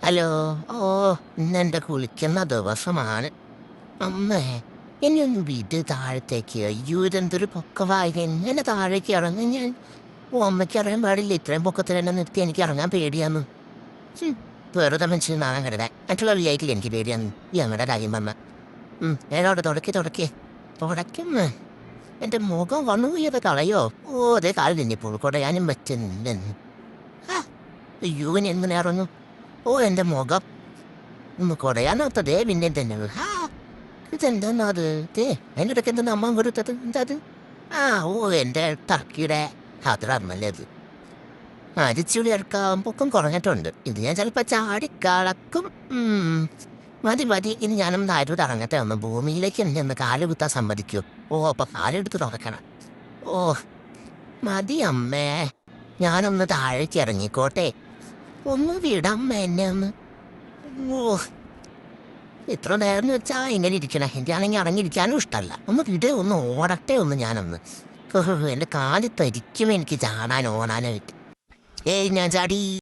Hello. ഓ, ഇന്നെൻ്റെ കുളിക്കുന്ന ദിവസമാണ്. അമ്മേ, എന്നെ ഒന്ന് വിട് താഴത്തേക്ക്. അയ്യോ, ഇതെന്തൊരു പൊക്കവായി. എങ്ങനെ താഴേക്ക് ഇറങ്ങും ഞാൻ? ഓ, അമ്മയ്ക്ക് അറിയാൻ പാടില്ല. ഇത്രയും പൊക്കത്തിൽ എന്നെ നിർത്തി എനിക്ക് ഇറങ്ങാൻ പേടിയാന്ന്. വെറുതെ മനുഷ്യൻ നാളെ കരുതാൻ മറ്റുള്ള വിചാരിക്കില്ല എനിക്ക് പേടിയാന്ന്. ഈ അങ്ങടെ കാര്യം വന്ന ഏതോടെ തുടയ്ക്കും. എൻ്റെ മുഖം വന്നു ചെയ്ത് കളയോ? ഓ, അതേ കാലിൽ ഇനിയിപ്പോൾ കുടയാനും പറ്റുന്നില്ല. അയ്യോ, ഇനി എങ്ങനെ ഇറങ്ങും? ഓ, എൻ്റെ മുഖം കുടയാനോത്തതേ പിന്നെ തന്നെ. ഇതെന്താ അത്? അതിനിടയ്ക്ക് എന്താ അമ്മ കൊടുത്തത്? എന്താ അത്? ഓ, എൻ്റെ ടർക്കിയുടെ അത്രമല്ലേ അത്. അരിച്ചുളി എടുക്കാൻ പൊക്കം കുറഞ്ഞിട്ടുണ്ട്. ഇത് ഞാൻ ചിലപ്പോൾ ചാടിക്കളക്കും. മതി. ഇനി ഞാനൊന്ന് ആരോട് ഇറങ്ങട്ടെ. ഒന്ന് ഭൂമിയിലേക്ക് എന്നെ ഒന്ന് കാല് കുത്താൻ സമ്മതിക്കൂ. ഓ, അപ്പം കാലെടുത്ത് തുറക്കണം. ഓ, മതി അമ്മേ, ഞാനൊന്ന് താഴേക്ക് ഇറങ്ങിക്കോട്ടെ. ഒന്ന് വിടമ്മ എന്നെ ഒന്ന്. ഓ, ഇത്ര നേരം വെച്ചാൽ എങ്ങനെ ഇരിക്കണേ? എനിക്കാണെങ്കിൽ ഇറങ്ങിയിരിക്കാനും ഇഷ്ടമല്ല. ഒന്ന് വിടേ, ഒന്ന് ഓടട്ടെ ഞാനൊന്ന്. എൻ്റെ കാല് തരിക്കും എനിക്ക് ചാടാൻ ഓടാനായിട്ട്. ഞാൻ ചാടി.